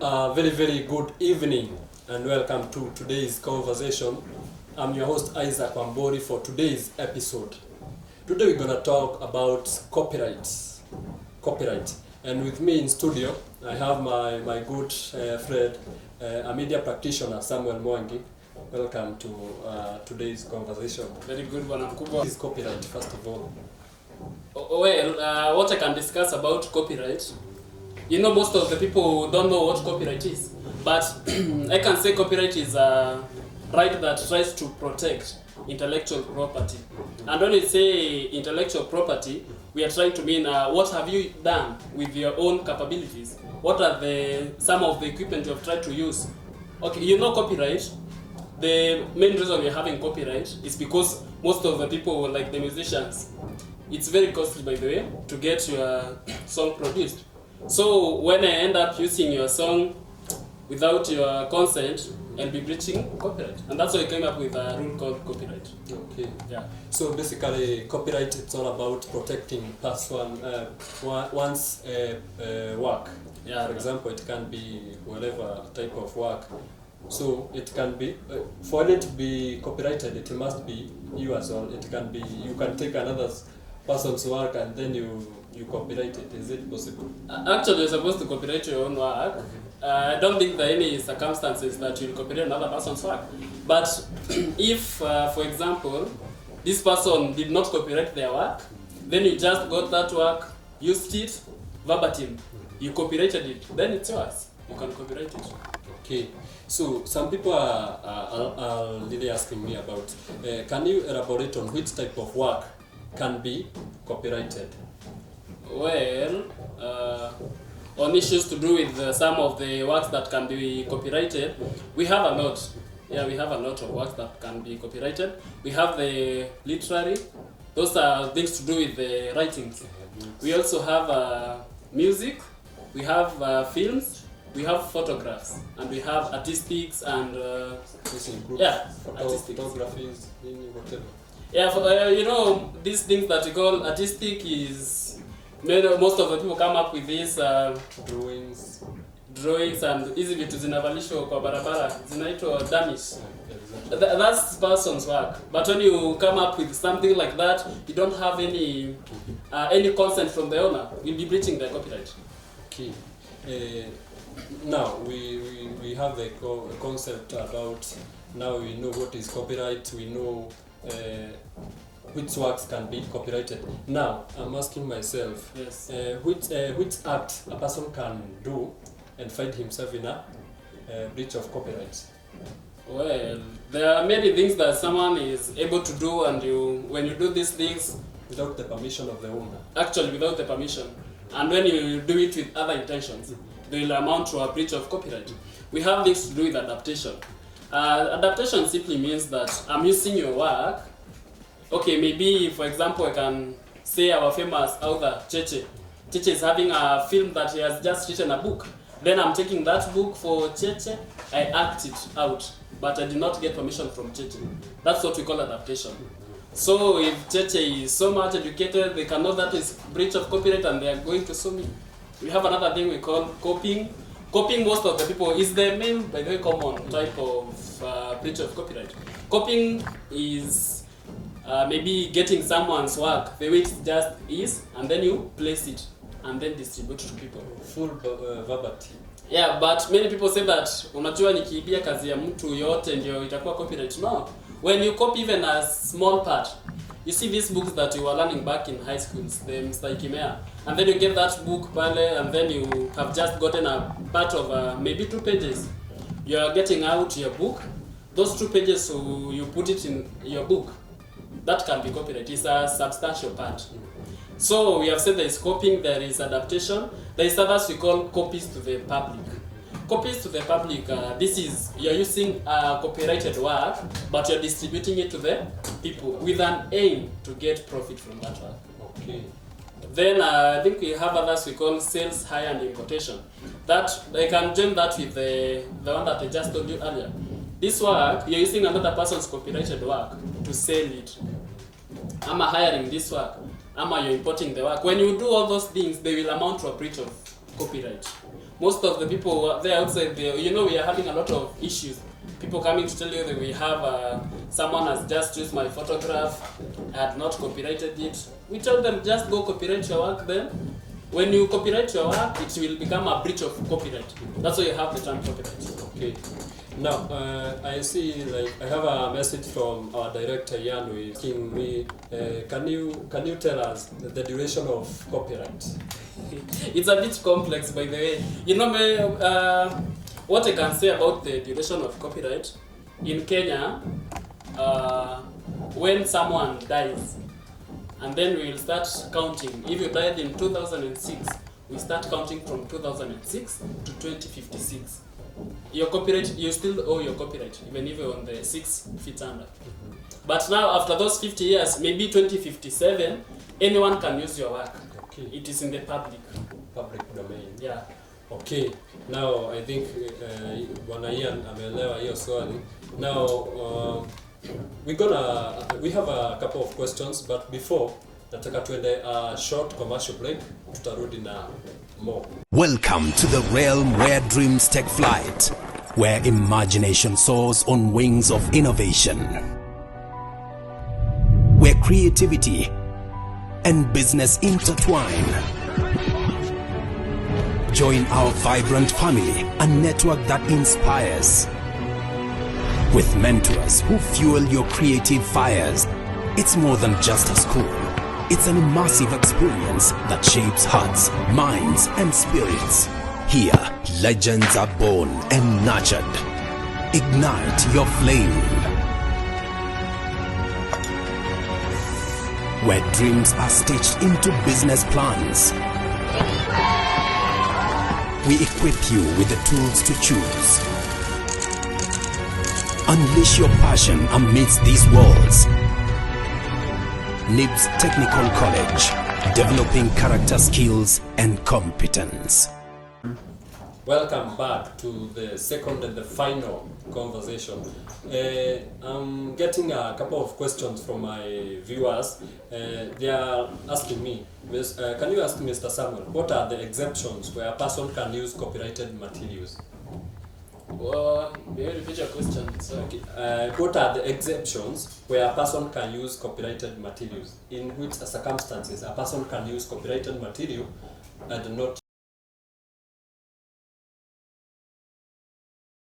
Very good evening and welcome to today's conversation. I'm your host Isaac Wamburi for today's episode. Today we're gonna talk about copyright. And with me in studio, I have my good friend, a media practitioner, Samuel Mwangi. Welcome to today's conversation. Very good one. What is copyright, first of all? Well, what I can discuss about copyright, most of the people don't know what copyright is. But I can say copyright is a right that tries to protect intellectual property. And when we say intellectual property, we are trying to mean what have you done with your own capabilities? What are some of the equipment you have tried to use? Okay, copyright. The main reason we're having copyright is because most of the people, like the musicians, it's very costly, by the way, to get your song produced. So when I end up using your song without your consent, I'll be breaching copyright. And that's why I came up with a rule called copyright. Okay. Yeah. So basically, copyright, it's all about protecting one's work. Yeah. For example, it can be whatever type of work. So it can be, for it to be copyrighted, it must be yours, or it can be, you can take another person's work and then you copyright it. Is it possible? Actually, you're supposed to copyright your own work. I don't think there are any circumstances that you'll copyright another person's work. But if, for example, this person did not copyright their work, then you just got that work, used it verbatim, you copyrighted it, then it's yours. You can copyright it. Okay. So some people are really asking me about, can you elaborate on which type of work can be copyrighted? Well, on issues to do with some of the works that can be copyrighted, we have a lot. Yeah, we have a lot of works that can be copyrighted. We have the literary. Those are things to do with the writings. We also have music. We have films. We have photographs. And we have artistics and photographies, whatever. Yeah, for, these things that we call artistic is most of the people come up with these drawings and hizi vitu zinavalishwa kwa barabara zinaitwa dummies. That's person's work. But when you come up with something like that, you don't have any consent from the owner, you'll be breaching the copyright. Okay. Now we have a concept about, now we know what is copyright, we know which works can be copyrighted. Now I'm asking myself, yes, which act a person can do and find himself in a breach of copyright? Well, there are many things that someone is able to do, and when you do these things without the permission of the owner. Actually, without the permission, and when you do it with other intentions, they will amount to a breach of copyright. We have things to do with adaptation. Adaptation simply means that I'm using your work. Okay, maybe for example I can say our famous author Cheche. Cheche is having a film that he has just written a book. Then I'm taking that book for Cheche, I act it out, but I did not get permission from Cheche. That's what we call adaptation. So if Cheche is so much educated, they can know that is breach of copyright and they are going to sue me. We have another thing we call copying. Copying, most of the people, is the main, by the way, common type of breach of copyright. Copying is maybe getting someone's work the way it just is, and then you place it and then distribute to people. Full verbatim. Yeah, but many people say that unajua nikiibia kazi ya mtu yote ndio itakuwa copyright. No. When you copy even a small part, you see these books that you were learning back in high schools, the Mr. Ikimea, and then you get that book pale, and then you have just gotten a part of maybe 2 pages. You are getting out your book. Those 2 pages, so you put it in your book. That can be copyright. It's a substantial part. So we have said there is copying, there is adaptation, there is others we call copies to the public. Copies to the public, this is, you're using a copyrighted work, but you're distributing it to the people with an aim to get profit from that work. Okay. Then I think we have others we call sales, hire and importation. That I can join that with the one that I just told you earlier. This work, you're using another person's copyrighted work to sell it. I'm hiring this work. You're importing the work. When you do all those things, they will amount to a breach of copyright. most of the people there outside there, we are having a lot of issues. People coming to tell you that we have someone has just used my photograph, had not copyrighted it. We tell them just go copyright your work then. When you copyright your work, it will become a breach of copyright. That's why you have the term copyright. Okay. Now, I see, I have a message from our director, Ian, who is asking me, can you tell us the duration of copyright? It's a bit complex, by the way. What I can say about the duration of copyright, in Kenya, when someone dies, and then we will start counting. If you died in 2006, we start counting from 2006 to 2056. Your copyright, you still owe your copyright, even if you're on the 6 feet under. But now, after those 50 years, maybe 2057, anyone can use your work. Okay. It is in the public Domain. Yeah. Okay. Now, I think Bwana Ian ameelewa hiyo swali. Now, we have a couple of questions, but before, nataka tuende a short commercial break. Tutarudi na more. Welcome to the realm where dreams take flight, where imagination soars on wings of innovation, where creativity and business intertwine. Join our vibrant family, a network that inspires. With mentors who fuel your creative fires. It's more than just a school. It's an immersive experience that shapes hearts, minds, and spirits. Here, legends are born and nurtured. Ignite your flame. Where dreams are stitched into business plans. We equip you with the tools to choose. Unleash your passion amidst these walls. NIBS Technical College, developing character skills and competence. Welcome back to the second and the final conversation. I'm getting a couple of questions from my viewers. They are asking me, can you ask Mr. Samuel, what are the exemptions where a person can use copyrighted materials? Well, may you repeat your question? Okay. What are the exemptions where a person can use copyrighted materials? In which circumstances a person can use copyrighted material and not